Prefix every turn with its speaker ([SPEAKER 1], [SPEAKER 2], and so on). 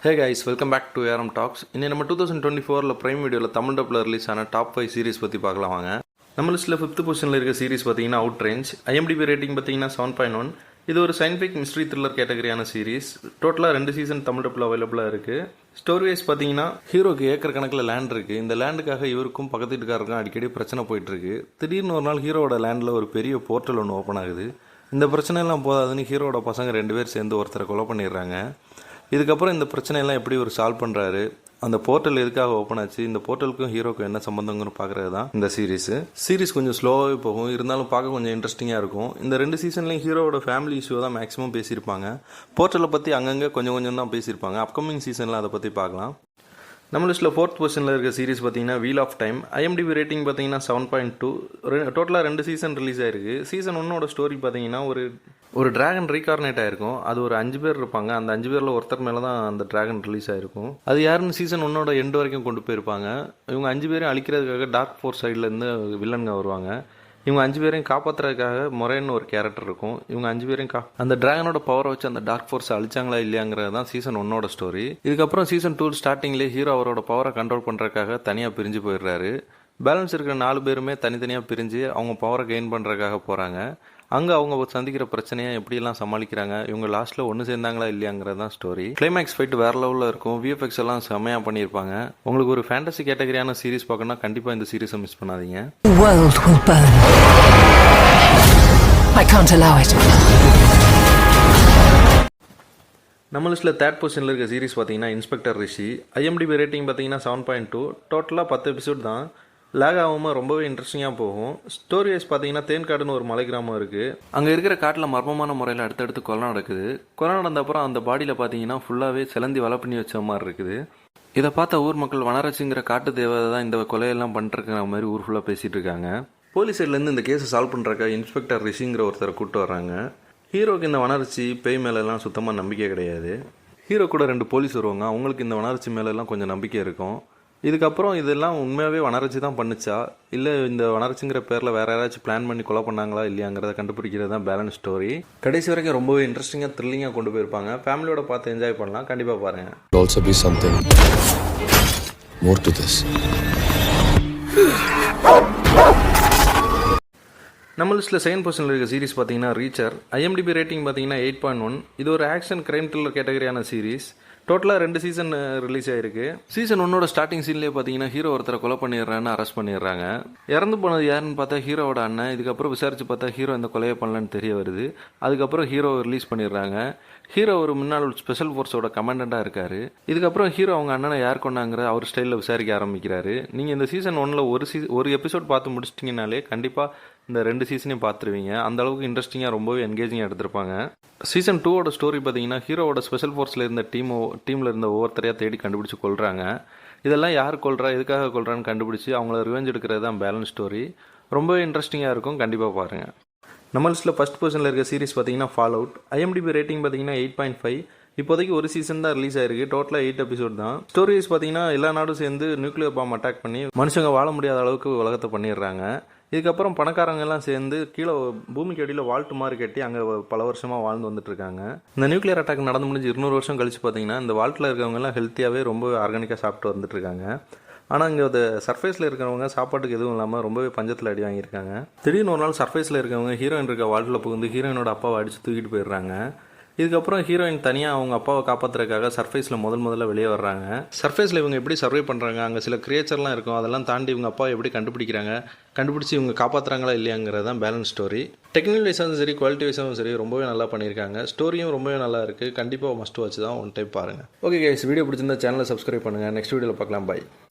[SPEAKER 1] Hey guys, welcome back to ARM Talks. இன்னைக்கு நம்ம 2024 prime வீடியோவில் தமிழ் டப்பில் ரிலீஸ் ஆன டாப் 5 சீரிஸ் பற்றி பார்க்கலாம் வாங்க. நம்ம லிஸ்ட்டில் 5th பொசிஷனில் இருக்க சீரிஸ் பார்த்தீங்கன்னா அவுட் ரேஞ்ச். IMDb ரேட்டிங் பார்த்தீங்கன்னா 7.1. இது ஒரு சயின்டிஃபிக் மிஸ்ட்ரி த்ரில்லர் கேட்டகரியான சீரிஸ். டோட்டலாக 2 சீசன் தமிழ் டப்பில் அவைலபிளாக இருக்குது. ஸ்டோரி வைஸ் பார்த்தீங்கன்னா ஹீரோக்கு ஏக்கர் கணக்கில் லேண்ட் இருக்குது. இந்த லேண்டுக்காக இவருக்கும் பக்கத்து வீட்டுக்காரருக்கும் அடிக்கடி பிரச்சனை போயிட்டுருக்கு. திடீர்னு ஒரு நாள் ஹீரோட லேண்டில் ஒரு பெரிய போர்ட்டல் ஒன்று ஓப்பன் ஆகுது. இந்த பிரச்சனையெல்லாம் போதாதுன்னு ஹீரோட பசங்க 2 பேர் சேர்ந்து ஒருத்தரை கொலை பண்ணிடுறாங்க. இதுக்கப்புறம் இந்த பிரச்சனையெல்லாம் எப்படி ஒரு சால்வ் பண்ணுறாரு, அந்த போர்ட்டல் எதுக்காக ஓப்பன் ஆச்சு, இந்த போர்ட்டலுக்கும் ஹீரோக்கும் என்ன சம்பந்தங்கன்னு பார்க்குறது தான் இந்த சீரிஸ் கொஞ்சம் ஸ்லோவாகவே போகும், இருந்தாலும் பார்க்க கொஞ்சம் இன்ட்ரெஸ்டிங்காக இருக்கும். இந்த 2 சீசன்லேயும் ஹீரோவோட ஃபேமிலி இஷ்யூ தான் மேக்ஸிமம் பேசியிருப்பாங்க. போர்ட்டலை பற்றி அங்கங்கே கொஞ்சம் கொஞ்சம் தான் பேசியிருப்பாங்க. அப்கமிங் சீசனில் அதை பற்றி பார்க்கலாம். நம்ம லிஸ்ட்டில் 4th பொசிஷனில் இருக்க சீரிஸ் பார்த்தீங்கன்னா wheel of time. IMDb rating பார்த்தீங்கன்னா 7.2. டோட்டலாக 2 சீசன் ரிலீஸ் ஆயிருக்கு. சீசன் 1ஓட ஸ்டோரி பார்த்தீங்கன்னா ஒரு டிராகன் ரீகார்னேட் ஆயிருக்கும். அது ஒரு 5 பேர் இருப்பாங்க. அந்த 5 பேரில் ஒருத்தர் மேலே தான் அந்த டிராகன் ரிலீஸ் ஆயிருக்கும். அது யாருன்னு சீசன் 1ஓட எண்டு வரைக்கும் கொண்டு போயிருப்பாங்க. இவங்க 5 பேரையும் அழிக்கிறதுக்காக டார்க் ஃபோர்ஸ் சைட்லேருந்து வில்லனுங்க வருவாங்க. இவங்க 5 பேரையும் காப்பாற்றுறதுக்காக முறைன்னு ஒரு கேரக்டர் இருக்கும். இவங்க 5 பேரையும் அந்த டிராகனோட பவரை வச்சு அந்த டார்க் ஃபோர்ஸை அழிச்சாங்களா இல்லையாங்கிறது தான் சீசன் 1ஓட ஸ்டோரி. இதுக்கப்புறம் சீசன் 2 ஸ்டார்டிங்லேயே ஹீரோ அவரோட பவரை கண்ட்ரோல் பண்ணுறதுக்காக தனியாக பிரிஞ்சு போயிடுறாரு. பேலன்ஸ் இருக்கிற 4 பேருமே தனித்தனியாக பிரிஞ்சு அவங்க பவரை கெயின் பண்ணுறதுக்காக போகிறாங்க. அங்கே அவங்க சந்திக்கிற பிரச்சனையை எப்படியெல்லாம் சமாளிக்கிறாங்க, இவங்க லாஸ்ட்டில் ஒன்று சேர்ந்தாங்களா இல்லையாங்கிறது தான் ஸ்டோரி. கிளைமேக்ஸ் ஃபைட் வேறு லெவலில் இருக்கும். விஎஃப்எக்ஸ் எல்லாம் செம்மையாக பண்ணியிருப்பாங்க. உங்களுக்கு ஒரு ஃபேண்டசி கேட்டகரியான சீரிஸ் பார்க்கணும்னா கண்டிப்பாக இந்த சீரிஸை மிஸ் பண்ணாதீங்க. நம்ம லிஸ்ட்டில் 3rd பொசிஷனில் இருக்க சீரிஸ் பார்த்தீங்கன்னா இன்ஸ்பெக்டர் ரிஷி. IMDb ரேட்டிங் பார்த்தீங்கன்னா 7.2. டோட்டலாக 10 எபிசோட் தான். லேக் ஆகாமல் ரொம்பவே இன்ட்ரெஸ்டிங்காக போகும். ஸ்டோரி வைஸ் பார்த்தீங்கன்னா தேன்காடுன்னு ஒரு மலை கிராமம் இருக்குது. அங்கே இருக்கிற காட்டில் மர்மமான முறையில் அடுத்தடுத்து கொலை நடக்குது. கொலை நடந்த அப்புறம் அந்த பாடியில் பார்த்தீங்கன்னா ஃபுல்லாகவே சிலந்தி வலை பண்ணி வச்ச மாதிரி இருக்குது. இதை பார்த்த ஊர் மக்கள் வனரட்சிங்கிற காட்டு தேவதை தான் இந்த கொலையெல்லாம் பண்ணிட்டுருக்கிற மாதிரி ஊர் ஃபுல்லாக பேசிகிட்டு இருக்காங்க. போலீஸ் சைட்லேருந்து இந்த கேஸை சால்வ் பண்ணுறக்க இன்ஸ்பெக்டர் ரிஷிங்கிற ஒருத்தரை கூப்பிட்டு வர்றாங்க. ஹீரோக்கு இந்த வனரட்சி பேய் மேலெல்லாம் சுத்தமாக நம்பிக்கை கிடையாது. ஹீரோ கூட 2 போலீஸ் வருவாங்க. அவங்களுக்கு இந்த வனரட்சி மேலெல்லாம் கொஞ்சம் நம்பிக்கை இருக்கும். இதுக்கப்புறம் இதெல்லாம் உண்மையாகவே வனரட்சி தான் பண்ணுச்சா, இல்லை இந்த வனரட்சிங்கிற பேரில் வேறு யாராச்சும் பிளான் பண்ணி கொலை பண்ணாங்களா இல்லையாங்கிறத கண்டுபிடிக்கிறது தான் பேலன்ஸ் ஸ்டோரி. கடைசி வரைக்கும் ரொம்பவே இன்ட்ரெஸ்டிங்காக த்ரில்லிங்காக கொண்டு போயிருப்பாங்க. ஃபேமிலியோட பார்த்து என்ஜாய் பண்ணலாம். கண்டிப்பாக பாருங்கள்.
[SPEAKER 2] Also be something more to this.
[SPEAKER 1] நம்ம லிஸ்ட்டில் 2nd பொசிஷனில் இருக்க சீரிஸ் பார்த்தீங்கன்னா ரீச்சர். IMDb ரேட்டிங் பார்த்தீங்கன்னா 8.1. இது ஒரு ஆக்ஷன் கிரைம் த்ரில்லர் கேட்டகரியான சீரிஸ். டோட்டலாக 2 சீசன் ரிலீஸ் ஆயிருக்கு. சீசன் 1ஓட ஸ்டார்டிங் சீன்லேயே பார்த்தீங்கன்னா ஹீரோ ஒருத்தரை கொலை பண்ணிடுறான்னு அரெஸ்ட் பண்ணிடுறாங்க. இறந்து போனது யாருன்னு பார்த்தா ஹீரோவோட அண்ணன். இதுக்கப்புறம் விசாரிச்சு பார்த்தா ஹீரோ இந்த கொலையை பண்ணலன்னு தெரிய வருது. அதுக்கப்புறம் ஹீரோ ரிலீஸ் பண்ணிடுறாங்க. ஹீரோ ஒரு முன்னாள் ஸ்பெஷல் ஃபோர்ஸோட கமாண்டண்டாக இருக்கார். இதுக்கப்புறம் ஹீரோ அவங்க அண்ணனை யார் கொண்டாங்கிற அவர் ஸ்டைலில் விசாரிக்க ஆரம்பிக்கிறாரு. நீங்கள் இந்த சீசன் 1ல் ஒரு எபிசோட் பார்த்து முடிச்சிட்டிங்கனாலே கண்டிப்பாக இந்த 2 சீசனையும் பார்த்துருவீங்க. அந்த அளவுக்கு இன்ட்ரெஸ்டிங்காக ரொம்பவே என்கேஜிங்காக எடுத்திருப்பாங்க. சீசன் 2ஓட ஸ்டோரி பார்த்தீங்கன்னா ஹீரோவோட ஸ்பெஷல் ஃபோர்ஸில் இருந்த டீமில் இருந்த ஒவ்வொருத்தரையாக தேடி கண்டுபிடிச்சி கொள்கிறாங்க. இதெல்லாம் யார் கொள்றா, எதுக்காக கொள்றான்னு கண்டுபிடிச்சி அவங்கள ரிவெஞ்ச் எடுக்கிறது தான் பேலன்ஸ் ஸ்டோரி. ரொம்பவே இன்ட்ரெஸ்டிங்காக இருக்கும். கண்டிப்பாக பாருங்கள். நம்ம லிஸ்ட்டில் 1st பொசிஷனில் இருக்க சீரிஸ் பார்த்தீங்கன்னா ஃபால் அவுட். IMDb ரேட்டிங் பார்த்தீங்கன்னா 8.5. இப்போதைக்கு ஒரு சீசன் தான் ரிலீஸ் ஆயிருக்கு. டோட்டலாக 8 எபிசோட் தான். ஸ்டோரி வைஸ் பார்த்தீங்கன்னா எல்லா நாடும் சேர்ந்து நியூக்ளியர் பாம் அட்டாக் பண்ணி மனுஷங்க வாழ முடியாத அளவுக்கு உலகத்தை பண்ணிடுறாங்க. இதுக்கப்புறம் பணக்காரங்க எல்லாம் சேர்ந்து கீழே பூமிக்கு அடியில் வால்ட் மாதிரி கட்டி அங்கே பல வருஷமாக வாழ்ந்து வந்துட்டு இருக்காங்க. இந்த நியூக்ளியர் அட்டாக் நடந்து முடிஞ்சு 200 வருஷம் கழிச்சு பார்த்தீங்கன்னா இந்த வால்ட்டில் இருக்கிறவங்க எல்லாம் ஹெல்த்தியாகவே ரொம்ப ஆர்கானிக்காக சாப்பிட்டு வந்துட்டு இருக்காங்க. ஆனால் இங்கே சர்ஃபேஸில் இருக்கிறவங்க சாப்பாட்டுக்கு எதுவும் இல்லாமல் ரொம்பவே பஞ்சத்தில் அடி வாங்கியிருக்காங்க. திடீர்னு ஒரு நாள் சர்ஃபேஸில் இருக்கவங்க ஹீரோயின் இருக்க வால்ட்டில் புகுந்து ஹீரோயினோட அப்பாவை அடித்து தூக்கிட்டு போயிடுறாங்க. இதுக்கப்புறம் ஹீரோயின் தனியாக அவங்க அப்பாவை காப்பாற்றுறதுக்காக சர்ஃபேஸில் முதல்ல வெளியே வர்றாங்க. சர்ஃபேஸில் இவங்க எப்படி சர்வை பண்ணுறாங்க, அங்கே சில கிரியேச்சர்லாம் இருக்கும், அதெல்லாம் தாண்டி இவங்க அப்பாவை எப்படி கண்டுபிடிச்சி இவங்க காப்பாற்றுறாங்களா இல்லையாங்கிறது தான் பேலன்ஸ் ஸ்டோரி. டெக்னிக்கல் வைஸாகவும் சரி, குவாலிட்டி வைஸாகவும் சரி ரொம்பவே நல்லா பண்ணியிருக்காங்க. ஸ்டோரியும் ரொம்பவே நல்லா இருக்குது. கண்டிப்பாக மஸ்ட் வாட்ச் தான். ஒன் டைம் பாருங்கள். ஓகே கைஸ், வீடியோ பிடிச்சிருந்தா சேனலை சப்ஸ்கிரைப் பண்ணுங்கள். நெக்ஸ்ட் வீடியோவில் பார்க்கலாம். பை.